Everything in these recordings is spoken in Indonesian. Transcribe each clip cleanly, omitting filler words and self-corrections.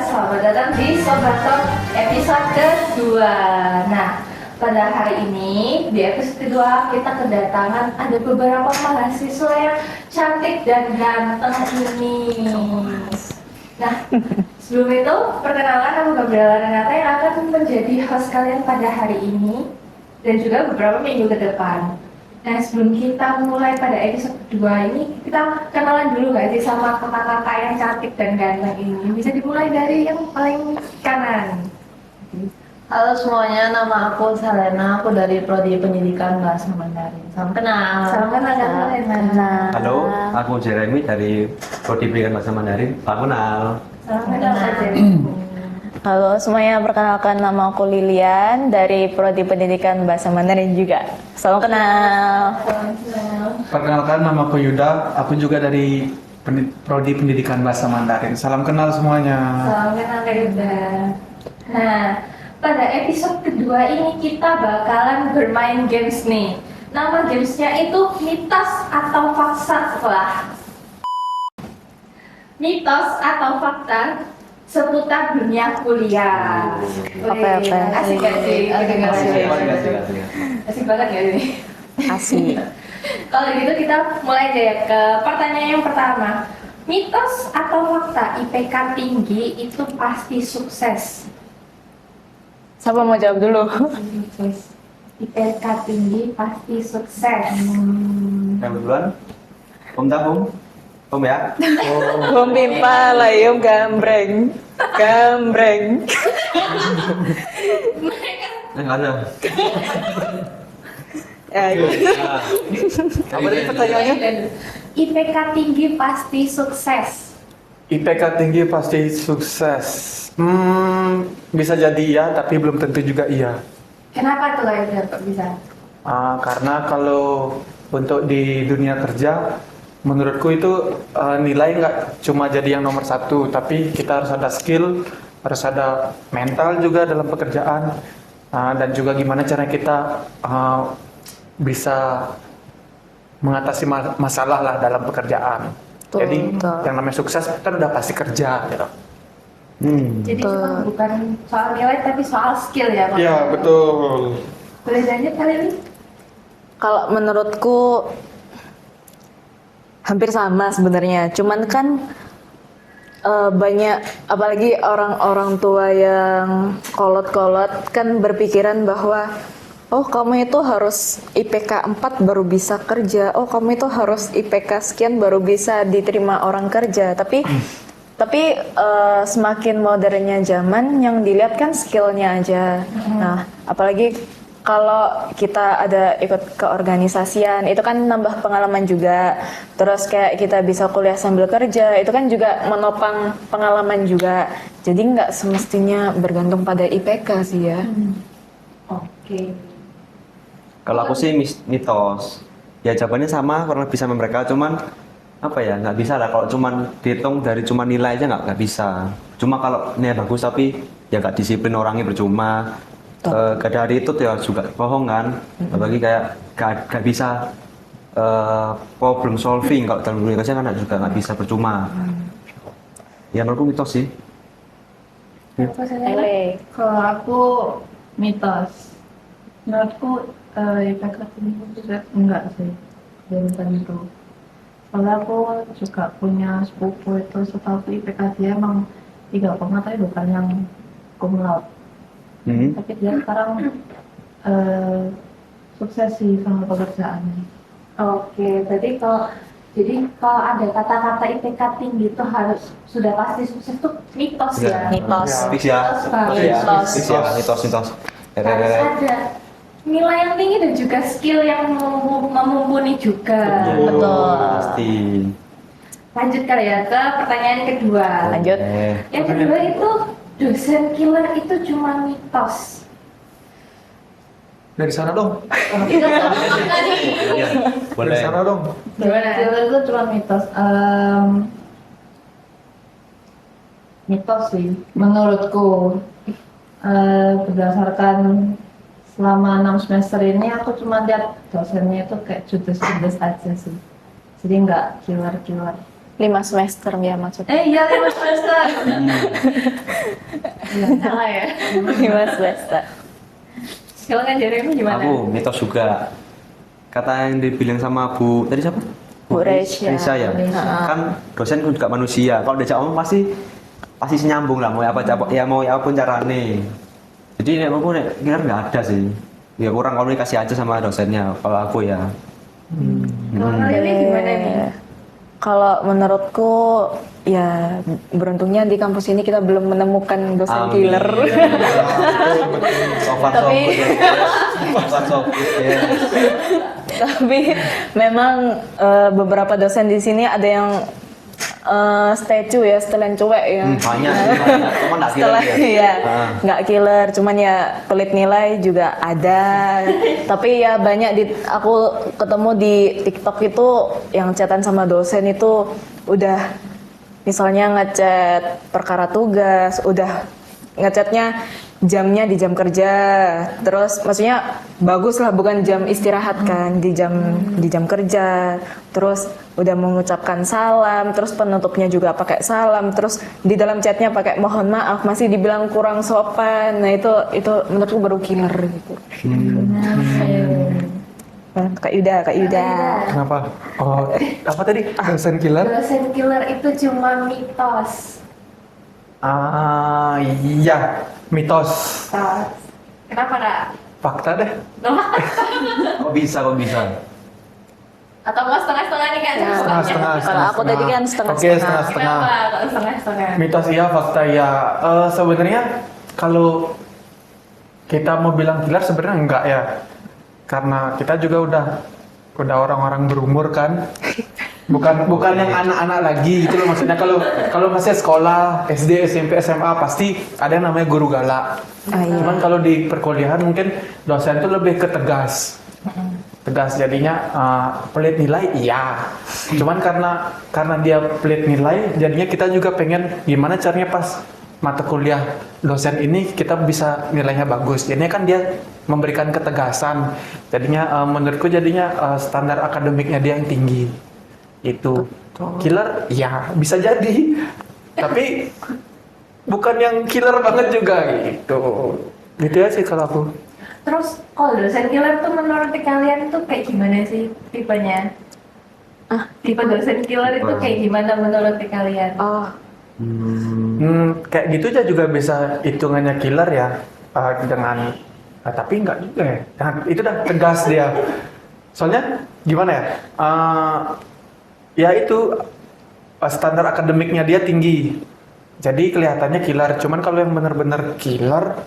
selamat datang di Sobat Talk episode kedua. Nah, pada hari ini di episode kedua kita kedatangan ada beberapa mahasiswa yang cantik dan ganteng ini. Nah, sebelum itu perkenalkan aku Gabriela Renata yang akan menjadi host kalian pada hari ini dan juga beberapa minggu ke depan. Nah, sebelum kita mulai pada episode kedua ini, kita kenalan dulu gak sih sama kakak-kakak yang cantik dan ganteng ini? Bisa dimulai dari yang paling kanan. Halo semuanya, nama aku Salena, aku dari Prodi Pendidikan Bahasa Mandarin. Salam kenal. Salam kenal Kak Salena. Halo, aku Jeremy dari Prodi Pendidikan Bahasa Mandarin. Salam kenal. Salam kenal Kak Jeremy. Halo semuanya, perkenalkan nama aku Lilian dari Prodi Pendidikan Bahasa Mandarin juga. Salam kenal. Salam kenal. Perkenalkan, nama aku Yuda, aku juga dari Prodi Pendidikan Bahasa Mandarin. Salam kenal semuanya. Salam kenal Kak Yuda. Nah, pada episode kedua ini kita bakalan bermain games nih. Nama gamesnya itu mitos atau fakta. Mitos atau fakta seputar dunia kuliah. Oke. Asik gak sih? Kasih. Asik banget gak sih? Asik. Kalau gitu kita mulai aja ya ke pertanyaan yang pertama. Mitos atau fakta IPK tinggi itu pasti sukses? Siapa mau jawab dulu? IPK tinggi pasti sukses. Yang duluan? Om Tahung? Om ya? Bom pimpal, layum gambreng. Gambreng. Enggak ada. Ya, Apa tadi pertanyaannya? IPK tinggi pasti sukses. IPK tinggi pasti sukses. Bisa jadi iya, tapi belum tentu juga iya. Kenapa tuh kok bisa? Karena kalau untuk di dunia kerja, menurutku itu nilai nggak cuma jadi yang nomor satu, tapi kita harus ada skill, harus ada mental juga dalam pekerjaan, dan juga gimana cara kita bisa mengatasi masalah lah dalam pekerjaan. Jadi yang namanya sukses kan udah pasti kerja gitu. Jadi cuma bukan soal nilai tapi soal skill ya Pak? Iya betul. Boleh lanjut kali ini? kalau menurutku hampir sama sebenarnya. Cuman kan banyak, apalagi orang-orang tua yang kolot-kolot kan berpikiran bahwa oh kamu itu harus IPK 4 baru bisa kerja, oh kamu itu harus IPK sekian baru bisa diterima orang kerja. Tapi semakin modernnya zaman yang dilihat kan skillnya aja. Nah, apalagi kalau kita ada ikut keorganisasian, itu kan nambah pengalaman juga. Terus kayak kita bisa kuliah sambil kerja, itu kan juga menopang pengalaman juga. Jadi nggak semestinya bergantung pada IPK sih ya. Oke. Kalau aku sih mitos. Ya jawabannya sama kurang lebih sama mereka, cuman apa ya, nggak bisa lah kalau cuman dihitung dari cuma nilai aja nggak bisa. Cuma kalau nilai bagus tapi ya nggak disiplin orangnya percuma. Gak dari itu ya juga bohong kan. Apalagi kayak gak bisa problem solving kalau dalam dunia kerja kan juga nggak bisa percuma. Ya menurutku mitos sih. Kalau aku mitos, menurutku IPK tinggi sukses enggak sih, belum tentu. Soalnya aku juga punya sepupu itu, setahu IPK dia emang 3, tapi bukan yang cum laude. Tapi dia sekarang sukses sih sama pekerjaannya. Oke, berarti kalau ada kata-kata IPK tinggi itu harus sudah pasti sukses tuh mitos ya. Mitos. Fix ya. Mitos. Harus ada nilai yang tinggi dan juga skill yang mumpuni juga. Betul. Pasti. Lanjut kali ya ke pertanyaan kedua. Lanjut. Yang kedua itu dosen killer itu cuma mitos. Dari sana dong. Boleh. Dari sana dong. Gimana? Itu cuma mitos. Mitos sih, menurutku. Berdasarkan selama 6 semester ini aku cuma lihat dosennya itu kayak judes-judes aja sih. Jadi nggak killer-killer. 5 semester ya maksudnya. Iya 5 semester. Iya, salah ya. 5 semester. Kalau kan Jeremy gimana? Aku mitos juga. Kata yang dibilang sama Bu tadi siapa? Bu Resya. Resya ya. Kan dosen juga manusia. Kalau diajak omong pasti nyambung lah. Mau apa ya mau apapun carane. Jadi nek aku nek kira nggak ada sih. Ya kurang komunikasi aja sama dosennya. Kalau aku ya. Kalau kalian ini gimana nih? Kalau menurutku ya beruntungnya di kampus ini kita belum menemukan dosen Amin. killer. So far so Tapi- good, ya. So far so good, ya. Tapi memang beberapa dosen di sini ada yang statue ya, setelan cuek ya. Banyak sih, banyak. Cuma nggak kira Setelah ya. ya, Ah. nggak killer, cuman ya pelit nilai juga ada. Tapi ya banyak aku ketemu di TikTok itu yang chatan sama dosen itu udah misalnya ngechat perkara tugas, udah ngechatnya jamnya di jam kerja, terus maksudnya bagus lah bukan jam istirahat kan, di jam kerja, terus udah mengucapkan salam, terus penutupnya juga pakai salam, terus di dalam chatnya pakai mohon maaf, masih dibilang kurang sopan. Nah itu menurutku baru killer gitu. Kak Yuda. Kenapa? Oh, apa tadi? Dosen killer? Dosen killer itu cuma mitos. Ah, iya, mitos. Mitos. Kenapa Kak? Fakta deh. Kok bisa? Atau mau setengah-setengah nih Kak? Setengah-setengah. Kalau aku tadi kan setengah-setengah. Oke, setengah-setengah. Kenapa kalau setengah-setengah? Mitos iya, fakta ya. Sebenarnya kalau kita mau bilang killer sebenarnya enggak ya, karena kita juga udah orang-orang berumur kan, bukan yang anak-anak lagi gitu loh, maksudnya kalau masih sekolah SD SMP SMA pasti ada yang namanya guru galak. Iya. Cuman kalau di perkuliahan mungkin dosen itu lebih ke tegas jadinya pelit nilai iya, cuman karena dia pelit nilai jadinya kita juga pengen gimana caranya pas mata kuliah dosen ini kita bisa nilainya bagus, jadinya kan dia memberikan ketegasan, jadinya menurutku jadinya standar akademiknya dia yang tinggi. Itu killer ya bisa jadi, tapi bukan yang killer banget juga gitu ya sih kalau aku. Terus kalau dosen killer tuh menurut kalian tuh kayak gimana sih tipenya? Tipe dosen killer itu kayak gimana menurut kalian? Oh, Kayak gitu aja juga bisa hitungannya killer ya, dengan tapi enggak juga ya. Nah, itu dah tegas dia. Soalnya gimana ya? Ya itu standar akademiknya dia tinggi. Jadi kelihatannya killer. Cuman kalau yang benar-benar killer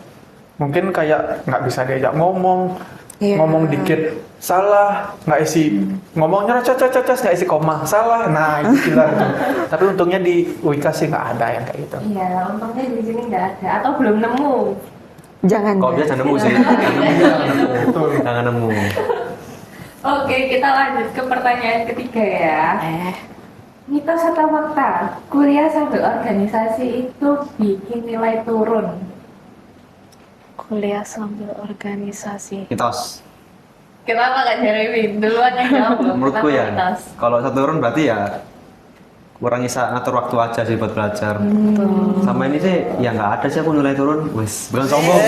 mungkin kayak nggak bisa diajak ngomong, Iya. ngomong dikit salah, nggak isi ngomongnya cas nggak isi koma salah, nah itu killer tuh. Tapi untungnya di Wika sih nggak ada yang kayak gitu. Iya, untungnya di sini nggak ada atau belum nemu. jangan. Kalau ya. dia jangan nemu sih. Jangan nemu. Oke, kita lanjut ke pertanyaan ketiga ya. Mitos atau fakta? Kuliah sambil organisasi itu bikin nilai turun. Kuliah sambil organisasi. Mitos. Kenapa Kak Jeremy? Duluan yang jawab. Menurutku Kenapa ya, mitos? kalau satu turun berarti ya kurang bisa ngatur waktu aja sih buat belajar. Sama ini sih ya nggak ada sih aku nilai turun. Wes, bukan sombong.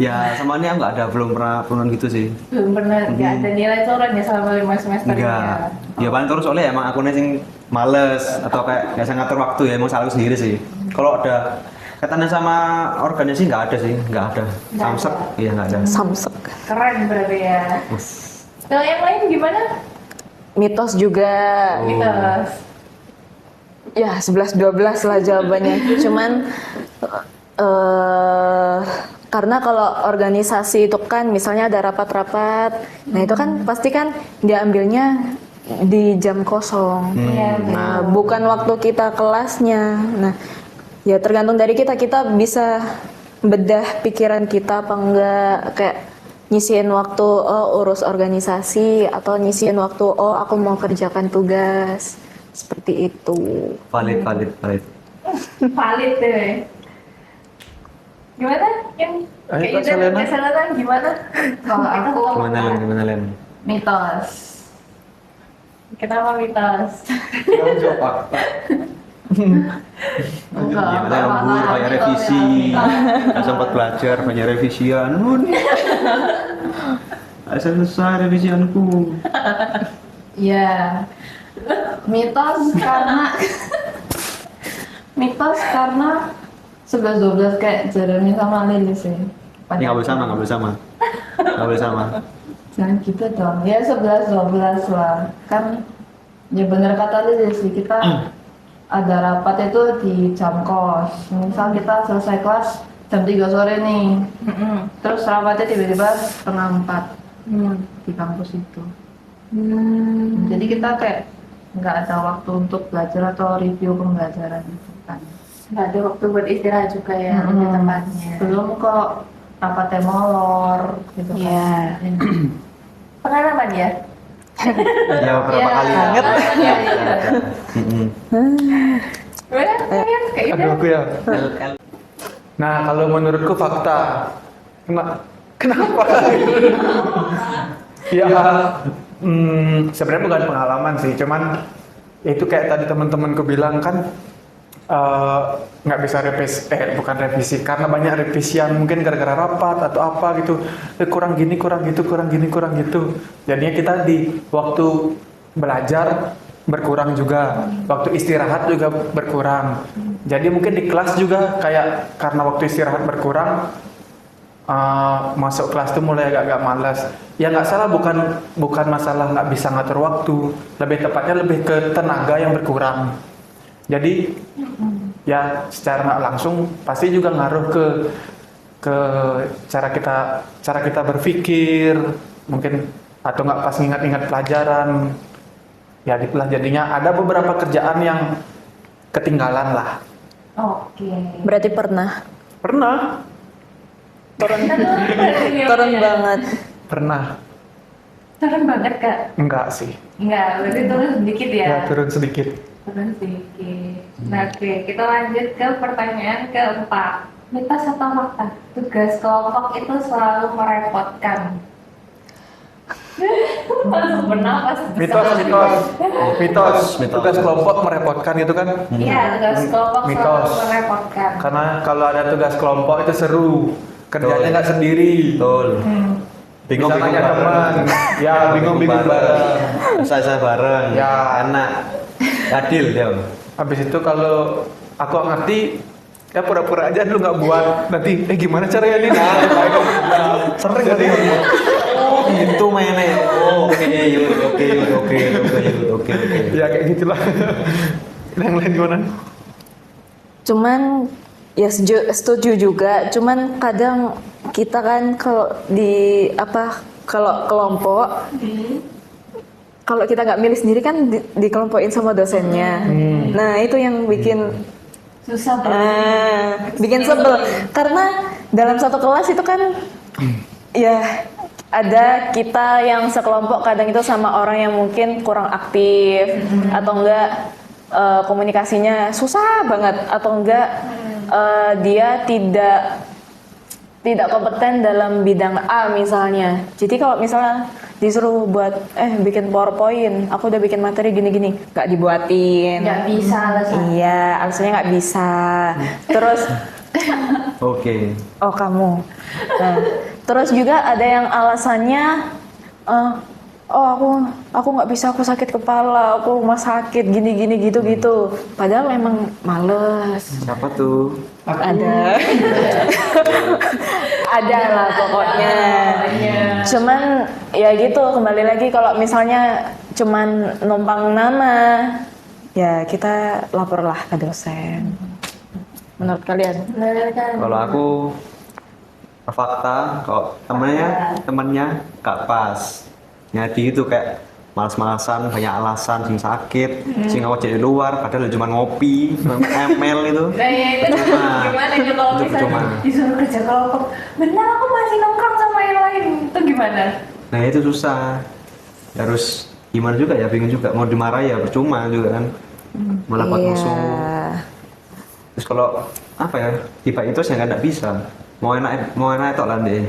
Ya sama ini aku nggak ada, belum pernah turun gitu sih. Belum pernah, nggak ada nilai turun ya selama 5 semester ini Enggak. ya. Ya paling turun soalnya emang aku sing males atau kayak nggak bisa ngatur waktu ya, emang salahku sendiri sih. Kalau ada kaitannya sama organisasi nggak ada sih, nggak ada. Nggak Samsek, ada. iya nggak ada. Samsek. Keren berarti ya. Wes. Kalau yang lain gimana? Mitos juga. Mitos. Ya 11-12 lah jawabannya. Cuman karena kalau organisasi itu kan misalnya ada rapat-rapat, nah itu kan pasti kan diambilnya di jam kosong. Iya, Nah, bukan waktu kita kelasnya. Nah, ya tergantung dari kita bisa bedah pikiran kita apa enggak, kayak nyisiin waktu urus organisasi atau nyisiin waktu aku mau kerjakan tugas. Seperti itu. Valid. Valid deh. Gimana? Yang Ayo, kayak Kak gitu, Selena. Kak Selena gimana? Kalau aku Gimana Len? mitos. Kenapa mitos? Kamu jawab fakta. Enggak. Ya, katanya lembur, banyak revisi, nggak sempat belajar, banyak revisian. Nggak selesai revisianku. Ya, mitos karena 11-12 kayak Jeremy sama Lilis ya. Ini nggak boleh sama, nggak boleh sama, nggak boleh sama. Jangan gitu dong. Ya 11-12 lah. Kan ya bener kata Lilis sih, kita ada rapat itu di jam kos. Misal kita selesai kelas jam 3 sore nih. Terus rapatnya tiba-tiba setengah 4 di kampus itu. Jadi kita kayak nggak ada waktu untuk belajar atau review pembelajaran itu kan. Nggak ada waktu buat istirahat juga ya lebih tepatnya. Belum kok rapatnya molor gitu kan. Iya. Pengalaman ya? Ya berapa kali? Banget. Ya, Mm-mm. Gimana kalian kayak gitu? Aduh aku ya. Nah kalau menurutku fakta. Kenapa? Ya sebenarnya bukan pengalaman sih, cuman itu kayak tadi teman-temanku bilang kan nggak bisa bukan revisi karena banyak revisian mungkin gara-gara rapat atau apa gitu, kurang gini kurang gitu kurang gini kurang gitu, jadinya kita di waktu belajar berkurang juga, waktu istirahat juga berkurang, jadi mungkin di kelas juga kayak karena waktu istirahat berkurang, masuk kelas tuh mulai agak-agak malas. Ya nggak salah, bukan masalah nggak bisa ngatur waktu, lebih tepatnya lebih ke tenaga yang berkurang. Jadi ya secara nggak langsung pasti juga ngaruh ke cara kita berpikir mungkin, atau nggak pas ingat-ingat pelajaran. Ya gitulah, jadinya ada beberapa kerjaan yang ketinggalan lah. Oke. Berarti pernah Pernah. turun banget. Pernah. Turun banget kak? Enggak sih. Enggak, berarti turun sedikit ya? Ya turun sedikit. Turun sedikit. Nah oke, kita lanjut ke pertanyaan keempat. Mitos atau fakta? Tugas kelompok itu selalu merepotkan. Masuk bernapas. Mitos. Tugas kelompok merepotkan itu kan? Iya, tugas kelompok Mitos. selalu merepotkan. Karena kalau ada tugas kelompok itu seru. Kerjanya nggak sendiri. Betul. Bisa Bingung-bingung nanya teman. bareng. Ya, bingung-bingung bareng. Saya bareng. Ya. Enak. Adil dia. Habis itu kalau aku ngerti, ya pura-pura aja lu nggak buat. Nanti, gimana caranya nih? Sering jadi. Oh, itu mainnya. Oh, oke. Ya kayak gitulah. Yang lain gimana? Cuman ya setuju juga. Cuman kadang kita kan kalau kalau kelompok, kalau kita nggak milih sendiri kan dikelompokin sama dosennya. Nah itu yang bikin Susah bikin sebel. Karena dalam satu kelas itu kan ya ada kita yang sekelompok kadang itu sama orang yang mungkin kurang aktif atau enggak komunikasinya susah banget atau enggak dia tidak kompeten dalam bidang A misalnya. Jadi kalau misalnya disuruh buat bikin PowerPoint, aku udah bikin materi gini-gini, nggak dibuatin. Nggak bisa alasan. Iya, alasannya nggak bisa. Terus Oke. oh kamu. Nah, terus juga ada yang alasannya oh aku nggak bisa, aku sakit kepala, aku rumah sakit gini gitu. Padahal memang males. Siapa tuh? Ada. Ada lah pokoknya. Cuman ya gitu, kembali lagi kalau misalnya cuman numpang nama, ya kita laporlah ke dosen. Menurut kalian? Kalau aku fakta, kalau temannya nggak pas. Jadi itu kayak malas-malasan, banyak alasan, sing sakit, sing awak jadi luar, padahal cuma ngopi, cuma ML itu. Nah ya itu gimana itu kalau Itu misalnya percuma. disuruh kerja kelompok, benar aku masih nongkrong sama yang lain, itu gimana? Nah itu susah. Harus gimana juga ya, bingung juga. Mau dimarahi ya percuma juga kan. Malah buat musuh. Terus kalau apa ya, tiba itu saya nggak bisa. Mau enak itu lah deh.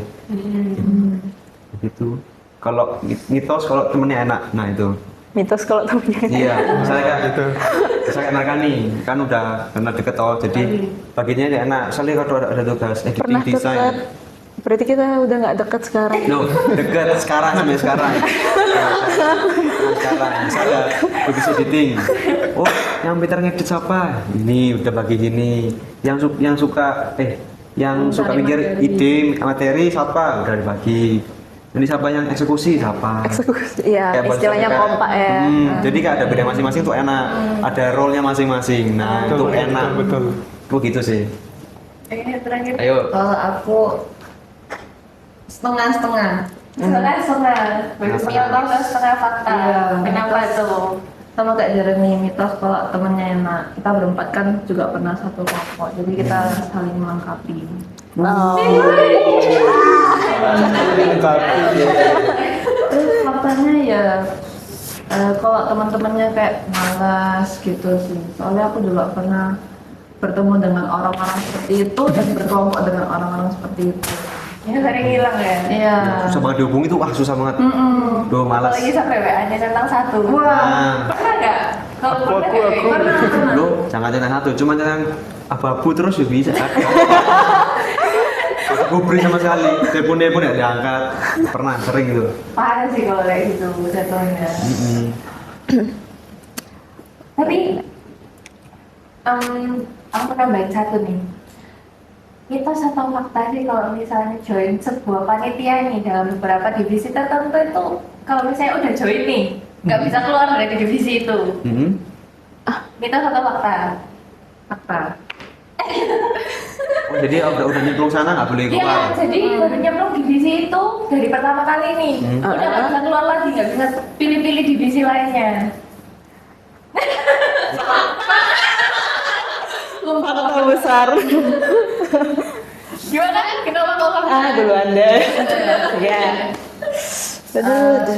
Gitu. Kalau mitos kalau temennya enak, nah itu Mitos kalau temennya enak. Iya, misalnya kayak Gitu. misalnya kayak mereka nih kan udah pernah deket toh, jadi baginya dia enak. Misalnya kalau ada tugas editing Pernah deket. desain. Berarti kita udah nggak deket sekarang. Loh, deket sekarang sampai sekarang. Sekarang misalnya bagus editing. Oh, yang pintar ngedit siapa? Ini udah bagi gini. Yang suka yang suka Cari mikir materi. ide materi siapa? Udah dibagi. Ini siapa yang eksekusi siapa? Iya, Kayak istilahnya kayak- kompak ya. Jadi kayak ada beda masing-masing tuh enak. Ada role-nya masing-masing. Nah, itu enak. Betul. Tuh gitu sih. Ini terakhir. Ayo. Kalau aku setengah-setengah. Setengah-setengah. Mitos setengah fakta. Iya. Kenapa tuh? Sama kayak Jeremy, mitos kalau temennya enak. Kita berempat kan juga pernah satu kelompok, jadi kita saling melengkapi. Oh. Terus faktanya ya kalau teman-temannya kayak malas gitu sih. Soalnya aku juga pernah bertemu dengan orang-orang seperti itu dan berkelompok dengan orang-orang seperti itu. Ini sering hilang ya? Iya. Susah banget dihubungi tuh, susah banget. Duh, malas. Apalagi sampai WA-nya centang satu. Nah, Pernah nggak? Kalau Aku. pernah, lo jangan centang satu, cuma centang abu-abu terus juga bisa. Aku beri sama sekali, telepon ya diangkat. Pernah, sering gitu. parah sih kalau kayak gitu jatuhnya. Tapi aku nambahin satu nih. Mitos atau fakta sih kalau misalnya join sebuah panitia nih dalam beberapa divisi tertentu itu, kalau misalnya udah join nih, nggak bisa keluar dari divisi itu. Mitos atau fakta? Fakta. Oh, jadi udah nyemplung sana nggak boleh Iya, keluar. jadi baru nyemplung divisi itu dari pertama kali nih, udah nggak bisa keluar lagi, nggak bisa pilih-pilih divisi lainnya. Fakta besar. Gimana? Kenapa kalau fakta? Dulu Anda. Ya.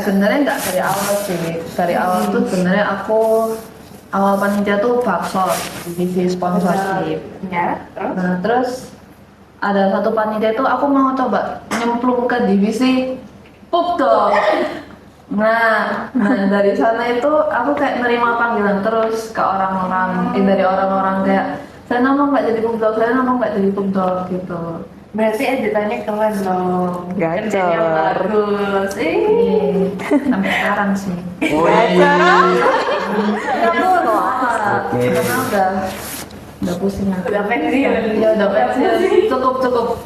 Sebenarnya nggak dari awal sih. Dari awal tuh sebenarnya aku awal panitia tuh bakso divisi sponsorship. Ya, terus? Nah terus ada satu panitia itu aku mau coba nyemplung ke divisi pup dong. Nah dari sana itu aku kayak nerima panggilan terus ke orang-orang, dari orang-orang kayak saya nama nggak jadi pupdog, saya nama nggak jadi pupdog gitu. Berarti editannya keren dong. Gacor. Kerjanya bagus. Sampai sekarang sih. Oh, iya. Oke. Karena udah pusing aku. Udah pensiun. Ya udah pensiun. Cukup.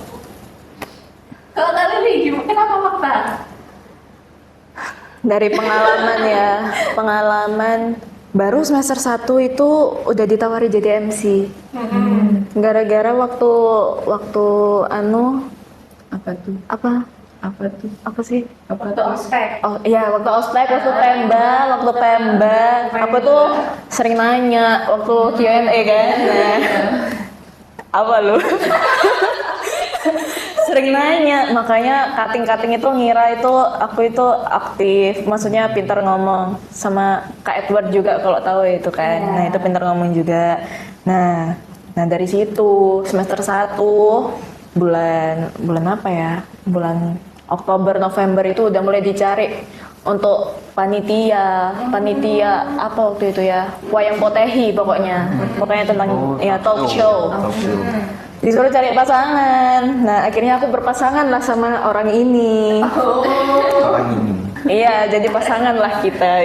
Kalau kalian nih, kenapa fakta? Dari pengalaman ya, pengalaman baru semester 1 itu udah ditawari jadi MC. Gara-gara waktu Apa tuh? apa sih? Waktu ospek. Oh iya, waktu ospek, waktu Pemba, aku tuh sering nanya waktu Q&A kan. Nah, apa lu? Sering nanya, makanya cutting itu ngira itu aku itu aktif, maksudnya pintar ngomong, sama Kak Edward juga kalau tahu itu kan. Nah, itu pintar ngomong juga. Nah dari situ semester 1 bulan apa ya? Bulan Oktober November itu udah mulai dicari untuk panitia apa waktu itu ya? Wayang Potehi pokoknya tentang talk show. Disuruh cari pasangan. Nah, akhirnya aku berpasangan lah sama orang ini. Orang ini. Iya, jadi pasangan lah kita.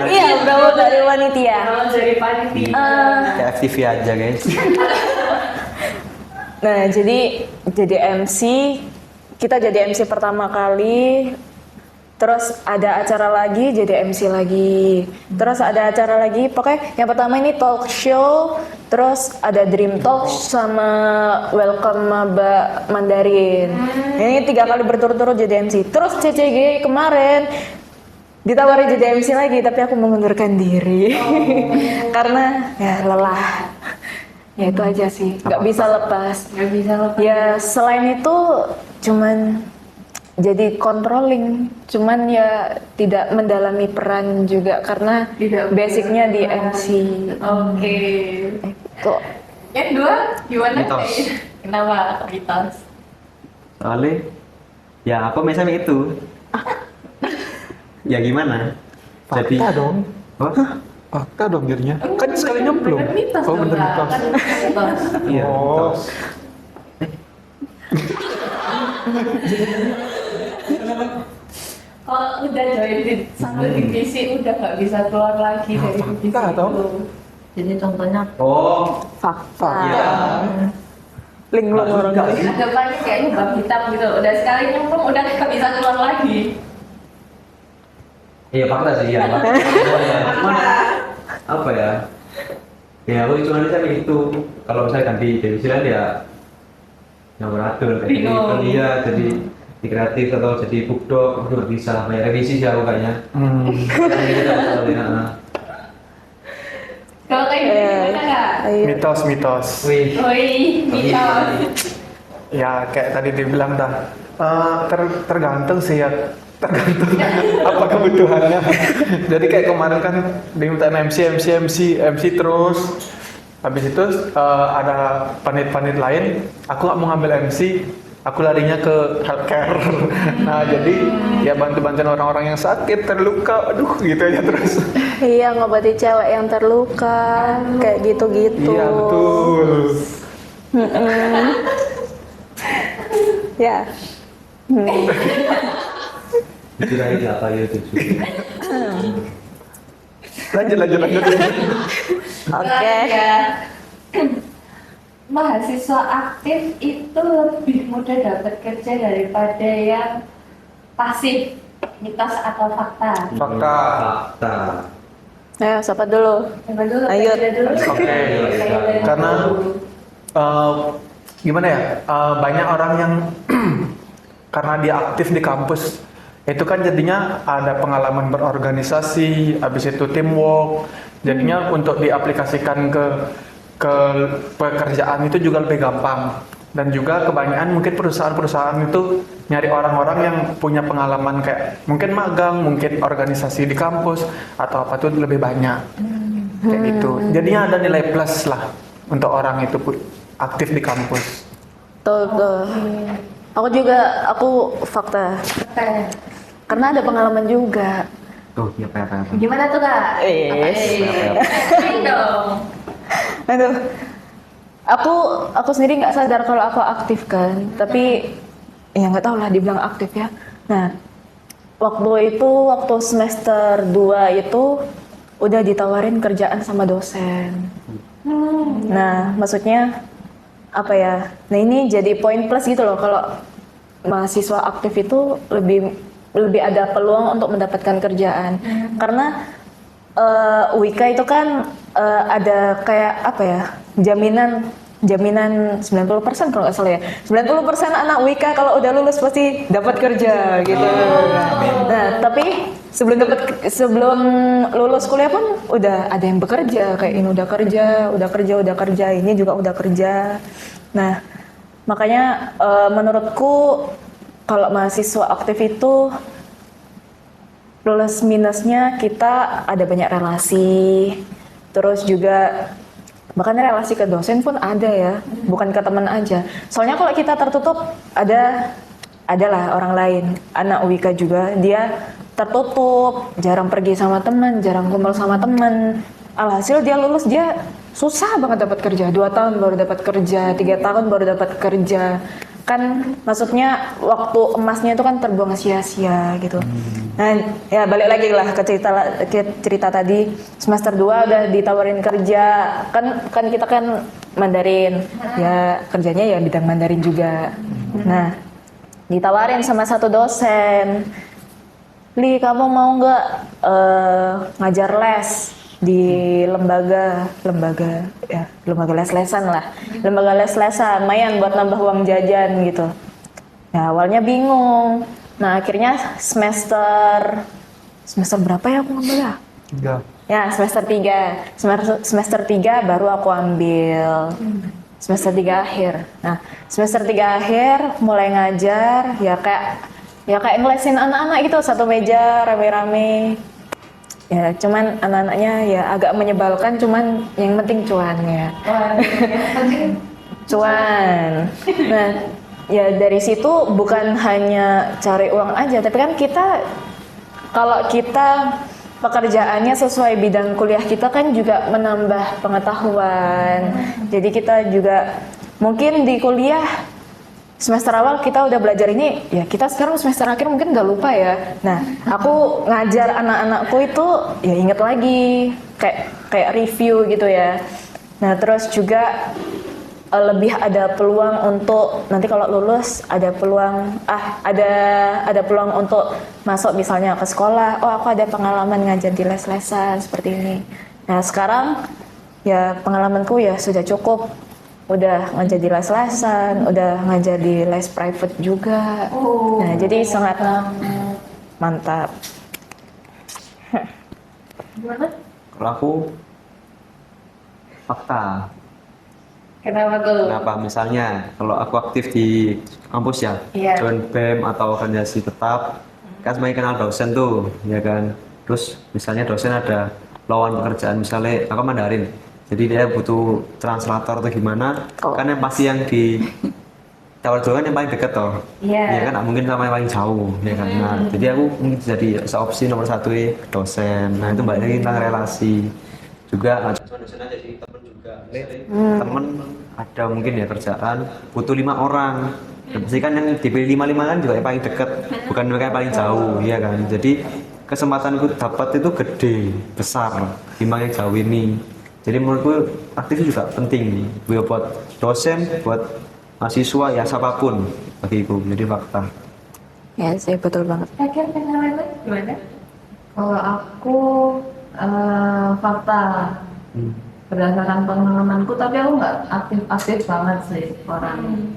Iya, berawal dari panitia. Kalau jadi panitia. Kayak FTV aja guys. Nah, jadi MC, kita jadi MC pertama kali. Terus ada acara lagi, jadi MC lagi. Terus ada acara lagi, pokoknya yang pertama ini talk show. Terus ada Dream Talk sama Welcome Maba Mandarin. Ini 3 kali berturut-turut jadi MC. Terus CCG kemarin ditawari jadi MC lagi, tapi aku mengundurkan diri. Karena ya lelah. Ya itu aja sih, nggak bisa lepas. Nggak bisa lepas. Ya selain itu cuman jadi controlling, cuman ya tidak mendalami peran juga karena Tidak basicnya di MC. Oke. Kok Yang dua, gimana? Mitos. Kenapa mitos? Soalnya Ya aku misalnya itu. Ya gimana? Jadi Fakta dong. Hah? Fakta dong jadinya. Kan sekali nyemplung. Bener mitos Oh dong, bener Kak. mitos. Kan mitos. Iya, Oh. mitos. Kalau udah join di satu divisi udah nggak bisa keluar lagi dari divisi Fakta dong. itu. Jadi contohnya Oh, Fakta. iya. Linglung orang Juga lain. sih. Ada banyak kayak lubang hitam gitu. Udah sekali nyemplung udah nggak bisa keluar lagi. Iya fakta sih ya. Cuman, apa ya? Ya aku cuma bisa itu. Kalau misalnya ganti divisi lain ya nomor atur kayak jadi Bingung. iya jadi di kreatif atau jadi bookdoc aku nggak bisa banyak revisi sih aku kayaknya. Jadi kita masalahnya. Kalau kayak gini gimana Kak? Ayo. Mitos. Wih. Woi, mitos. Ya kayak tadi dibilang dah. Tergantung sih ya. Tergantung apa kebutuhannya. Jadi kayak kemarin kan dimintain MC terus. Habis itu ada panit-panit lain. Aku nggak mau ngambil MC. Aku larinya ke healthcare. Nah jadi ya bantu-bantuin orang-orang yang sakit, terluka. Aduh gitu aja terus. Iya, ngobati cewek yang terluka, kayak gitu-gitu. Iya betul. Ya. Dikirain apa ya tujuh. Lanjut. Oke. Ya. Mahasiswa aktif itu lebih mudah dapat kerja daripada yang pasif, mitos atau fakta. Fakta. Fakta. Ayo, siapa dulu? Coba dulu, Ayo. Kak Ida dulu. Oke. Karena gimana ya, banyak orang yang karena dia aktif di kampus itu kan jadinya ada pengalaman berorganisasi, habis itu teamwork, jadinya untuk diaplikasikan ke pekerjaan itu juga lebih gampang. Dan juga kebanyakan mungkin perusahaan-perusahaan itu nyari orang-orang yang punya pengalaman kayak mungkin magang, mungkin organisasi di kampus atau apa tuh lebih banyak kayak gitu. Jadinya ada nilai plus lah untuk orang itu aktif di kampus. Tuh. Aku fakta. Fakta. Karena ada pengalaman juga. Tuh, ya apa. Gimana tuh Kak? Main dong. Aduh. Aku sendiri nggak sadar kalau aku aktif kan, tapi ya nggak tahu lah dibilang aktif ya. Nah, waktu semester 2 itu udah ditawarin kerjaan sama dosen. Nah, maksudnya apa ya? Nah, ini jadi poin plus gitu loh kalau mahasiswa aktif itu lebih ada peluang untuk mendapatkan kerjaan. Karena UIK itu kan ada kayak apa ya? Jaminan 90% kalau nggak salah ya. 90% anak UIK kalau udah lulus pasti dapat kerja gitu. Nah, tapi sebelum lulus kuliah pun udah ada yang bekerja, kayak ini udah kerja, ini juga udah kerja. Nah, makanya menurutku kalau mahasiswa aktif itu plus minusnya kita ada banyak relasi, terus juga bahkan relasi ke dosen pun ada ya, bukan ke teman aja. Soalnya kalau kita tertutup adalah orang lain, anak UIK juga dia tertutup, jarang pergi sama teman, jarang kumpul sama teman. Alhasil dia lulus dia susah banget dapat kerja, 2 tahun baru dapat kerja, 3 tahun baru dapat kerja. Kan maksudnya waktu emasnya itu kan terbuang sia-sia gitu. Nah, ya balik lagi lah ke cerita tadi, semester 2 udah ditawarin kerja. Kan kita kan Mandarin. Ya kerjanya ya bidang Mandarin juga. Nah, ditawarin sama satu dosen. Li, kamu mau nggak ngajar les di lembaga les-lesan lah, lembaga les-lesan, lumayan buat nambah uang jajan gitu. Nah, awalnya bingung. Nah, akhirnya semester berapa ya aku ngambil ya? 3. Ya, semester 3 baru aku ambil. Semester 3 akhir. Nah, semester 3 akhir mulai ngajar, ya kayak ngelesin anak-anak gitu, satu meja rame-rame. Ya, cuman anak-anaknya ya agak menyebalkan, cuman yang penting cuan ya. Cuan. Nah, ya dari situ bukan hanya cari uang aja, tapi kan kita kalau kita pekerjaannya sesuai bidang kuliah kita kan juga menambah pengetahuan. Jadi kita juga mungkin di kuliah semester awal kita udah belajar ini, ya kita sekarang semester akhir mungkin nggak lupa ya. Nah, aku ngajar anak-anakku itu ya inget lagi, kayak review gitu ya. Nah, terus juga lebih ada peluang untuk nanti kalau lulus ada peluang ada peluang untuk masuk misalnya ke sekolah. Oh, aku ada pengalaman ngajar di les-lesan seperti ini. Nah, sekarang ya pengalamanku ya sudah cukup. Udah ngajar di les-lesan, udah ngajar di les private juga. Nah, jadi sangat mantap. Gimana? Kalau aku fakta. Kenapa tuh? Kenapa? Misalnya kalau aku aktif di kampus ya, Iya. join BEM atau organisasi tetap, kan semakin kenal dosen tuh, ya kan. Terus misalnya dosen ada lowongan pekerjaan, misalnya aku Mandarin, jadi dia butuh translator atau gimana, kan yang pasti yang di tawar kan yang paling deket toh, Iya. ya kan nggak mungkin sama yang paling jauh, ya kan. Nah, jadi aku mungkin jadi opsi nomor satu dosen. Nah, itu balik lagi tentang relasi juga. Nggak cuma dosen aja sih, temen juga. Temen ada mungkin ya kerjaan butuh 5 orang. Dan pasti kan yang dipilih 5 kan juga yang paling deket, bukan mereka yang paling jauh, ya kan. Jadi kesempatanku dapat itu gede, besar timbang yang jauh ini. Jadi menurutku aktif juga penting buat dosen, buat mahasiswa ya siapapun bagiku. Jadi fakta. Ya sih, betul banget. Akhir pengalaman gimana? Kalau aku fakta berdasarkan pengalamanku, tapi aku nggak aktif banget sih orang.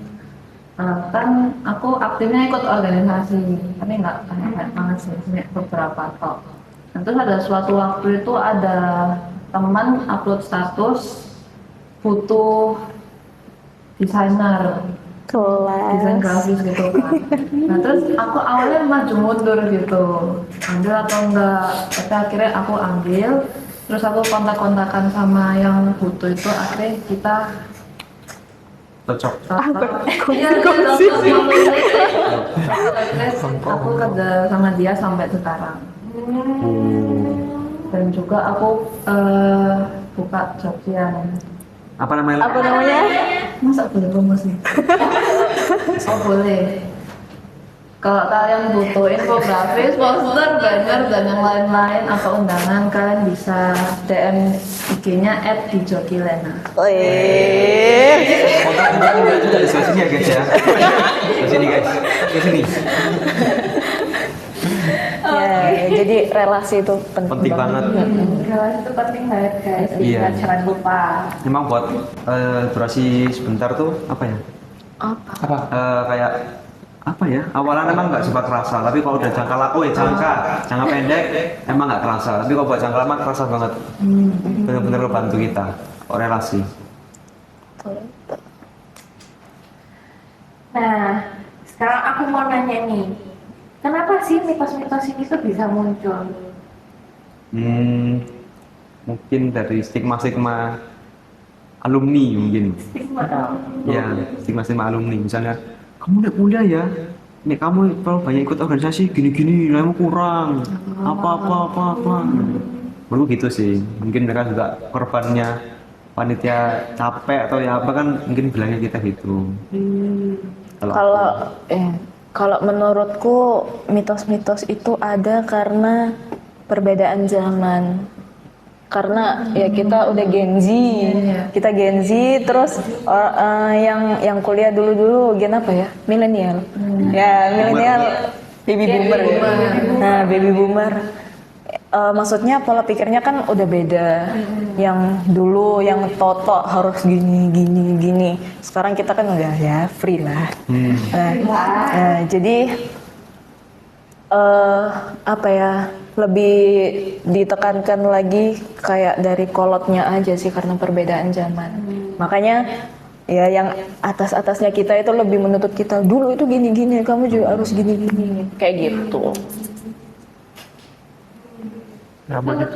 Kan aku aktifnya ikut organisasi, tapi nggak banget sih, cuma beberapa tok. Nah, terus ada suatu waktu itu ada teman upload status butuh desainer, desain grafis gitu kan. Nah, terus aku awalnya maju mundur gitu, ambil atau enggak, tapi akhirnya aku ambil. Terus aku kontak-kontakan sama yang butuh itu, akhirnya kita Cocok. aku kerja sama dia sampai sekarang. Dan juga aku buka jobsian. Apa namanya? Apa namanya? Masa boleh promosi? Oh boleh. Kalau kalian butuh infografis, poster, banner, dan yang lain-lain atau undangan, kalian bisa DM IG-nya @dijokilena. Kontak juga di sini ya guys ya. Di sini guys. Di sini. Ya, jadi relasi itu Penting banget. Relasi itu penting banget guys. Jadi Iya. jangan lupa. Memang buat durasi sebentar tuh apa ya? Apa? Kayak apa ya? Awalan emang nggak sempat kerasa, tapi kalau udah jangka laku ya jangka pendek emang nggak kerasa. Tapi kalau buat jangka lama kerasa banget. Benar-benar membantu kita. Relasi. Nah, sekarang aku mau nanya nih. Kenapa sih mitos-mitos ini tuh bisa muncul? Mungkin dari stigma-stigma alumni mungkin. Stigma. Ya, stigma-stigma alumni. Misalnya, kamu udah muda ya, nih kamu kalau banyak ikut organisasi gini-gini, nilaimu kurang. Apa. Menurut gitu sih. Mungkin mereka juga korbannya panitia capek atau ya apa kan mungkin bilangnya kita gitu. Kalau menurutku mitos-mitos itu ada karena perbedaan zaman. Karena ya kita udah Gen Z, terus yang kuliah dulu gen apa ya? Milenial. Ya, milenial, baby boomer. Nah, baby boomer. Maksudnya pola pikirnya kan udah beda. Yang dulu yang toto harus gini. Sekarang kita kan udah ya free lah. Nah, jadi apa ya? Lebih ditekankan lagi kayak dari kolotnya aja sih karena perbedaan zaman. Makanya ya yang atas-atasnya kita itu lebih menuntut kita dulu itu gini-gini, kamu juga harus gini-gini kayak gitu. Ya begitu.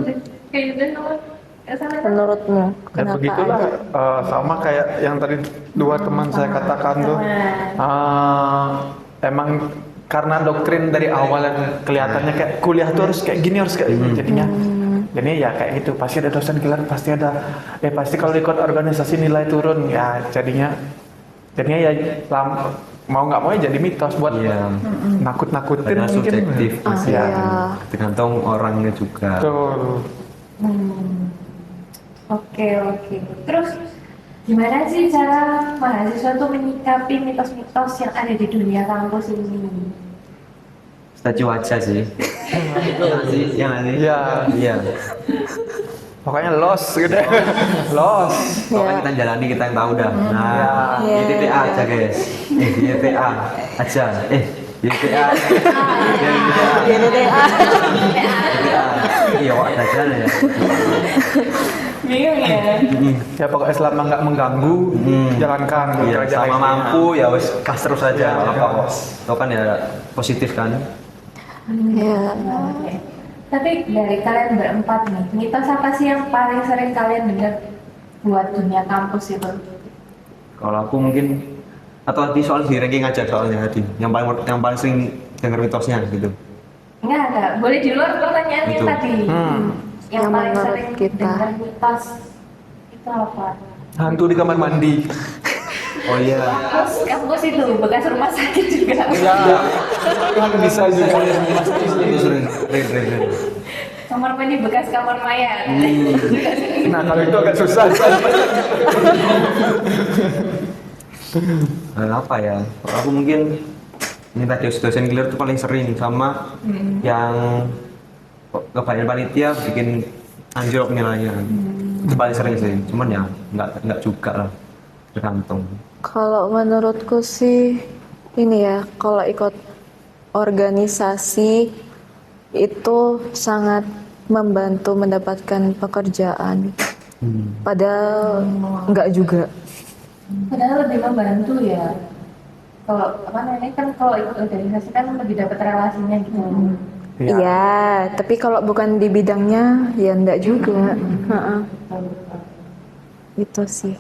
Kayak gitu. Menurutmu Ya kenapa begitulah, ada? sama kayak yang tadi dua teman saya katakan tuh. Emang karena doktrin dari awal yang kelihatannya kayak kuliah tuh harus kayak gini, harus kayak gini, jadinya ya kayak gitu, pasti ada dosen killer, pasti ada pasti kalau ikut organisasi nilai turun ya, jadinya ya mau nggak mau ya jadi mitos buat Iya. nakut-nakutin Padahal mungkin. subjektif sih. Iya. Tergantung orangnya juga. Betul. Oke. Terus gimana sih cara mahasiswa tuh menyikapi mitos-mitos yang ada di dunia kampus ini? Statue aja sih. Iya sih, iya nggak sih? Iya. Iya. Pokoknya lost gitu. Lost. Pokoknya kita jalani, kita yang tahu dah. Nah, Iya. YTTA aja guys. YTA aja. YTA. YTTA. Iya, kok ada aja ya. Bingung ya? Ya pokoknya selama nggak mengganggu, jalankan. Iya, bekerja sama baik. mampu ya wes kas terus aja. Nggak apa kok. Itu kan ya positif kan. Iya. Oke. Tapi dari kalian berempat nih, mitos apa sih yang paling sering kalian dengar buat dunia kampus itu? Kalau aku mungkin atau di soal di ranking aja soalnya tadi. Yang paling sering dengar mitosnya gitu. Enggak. Boleh di luar pertanyaan yang Itu. tadi. Yang Yang paling menurut sering kita. dengar mitos itu apa? Hantu di kamar mandi. Oh iya. Kampus itu bekas rumah sakit juga. Ya, kan bisa juga. Itu sering. Kamar mandi bekas kamar mayat. Nah kalau itu agak susah. Apa ya? Kalau aku mungkin ini tadi dosen killer itu paling sering sama yang kebanyakan panitia bikin anjlok nilainya. Itu paling sering sih. Cuman ya nggak juga lah, tergantung. Kalau menurutku sih ini ya, kalau ikut organisasi itu sangat membantu mendapatkan pekerjaan. Padahal enggak juga. Padahal lebih membantu ya. Kalau apa namanya kan kalau ikut organisasi kan lebih dapat relasinya gitu. Iya, tapi kalau bukan di bidangnya ya enggak juga. Heeh. Itu sih.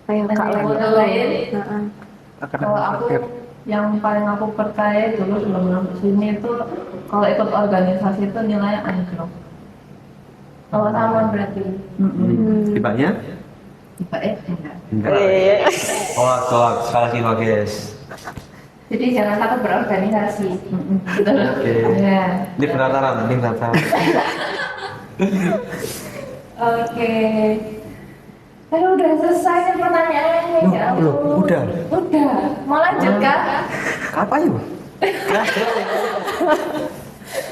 Kayak Kak Yang Lena. lain, Heeh. Kalau aku yang paling aku percaya dulu sebelum masuk sini itu kalau ikut organisasi itu nilainya anjlok. kalau sama berarti. Tibanya? Tiba enggak. Enggak. Tolak sekali lagi guys. Jadi jangan takut berorganisasi. Gitu. Oke. Ya. Ini penataran. Oke. Aduh, udah selesai nih pertanyaannya. Ya ampun. udah. Udah. Mau lanjut kah? Apa yuk?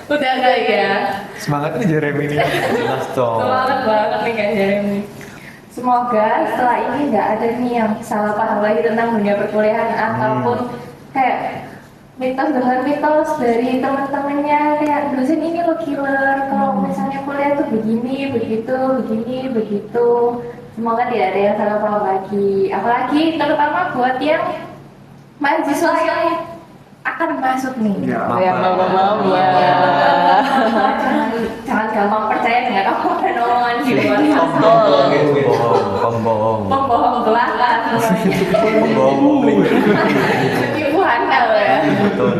Udah enggak ya? Semangat nih Jeremy ini. Jelas dong. Semangat banget nih Kak Jeremy. Semoga setelah ini nggak ada nih yang salah paham lagi tentang dunia perkuliahan ataupun kayak mitos dengan mitos dari teman-temannya kayak dosen ini lo killer, kalau misalnya kuliah tuh begini, begitu. Semoga tidak ada yang salah paham lagi. Apalagi terutama buat yang mahasiswa yang akan masuk nih. Yang maba-maba. Jangan gampang percaya dengan omongan di luar sana. Pembohong. Pembohong belakang semuanya. Pembohong. Penipu handal ya. Betul.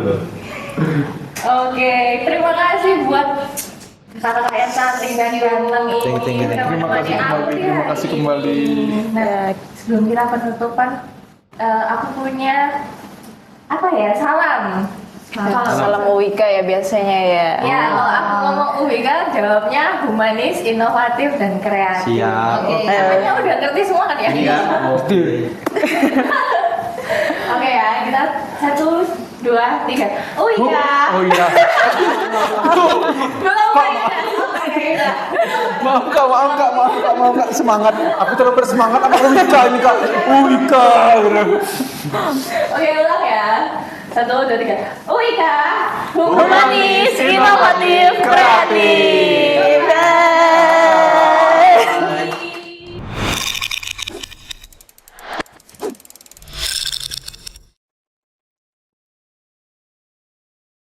Oke, terima kasih buat kakak yang santri dan ganteng ini. Terima kasih kembali. Nah, sebelum kita penutupan, aku punya apa ya, salam. Salam UIK ya biasanya ya. Ya, kalau aku ngomong UIK, jawabnya humanis, inovatif, dan kreatif. Siap. Oke, namanya udah ngerti semua kan ya? Iya. Oke ya, kita 1, 2, 3. UIK. Oh iya. Belum ya. Maaf kak, semangat. Aku terus bersemangat apa Wika ini kak? Wika. Oke, ulang ya. 1, 2, 3. UIK. Humanis, inovatif, kreatif.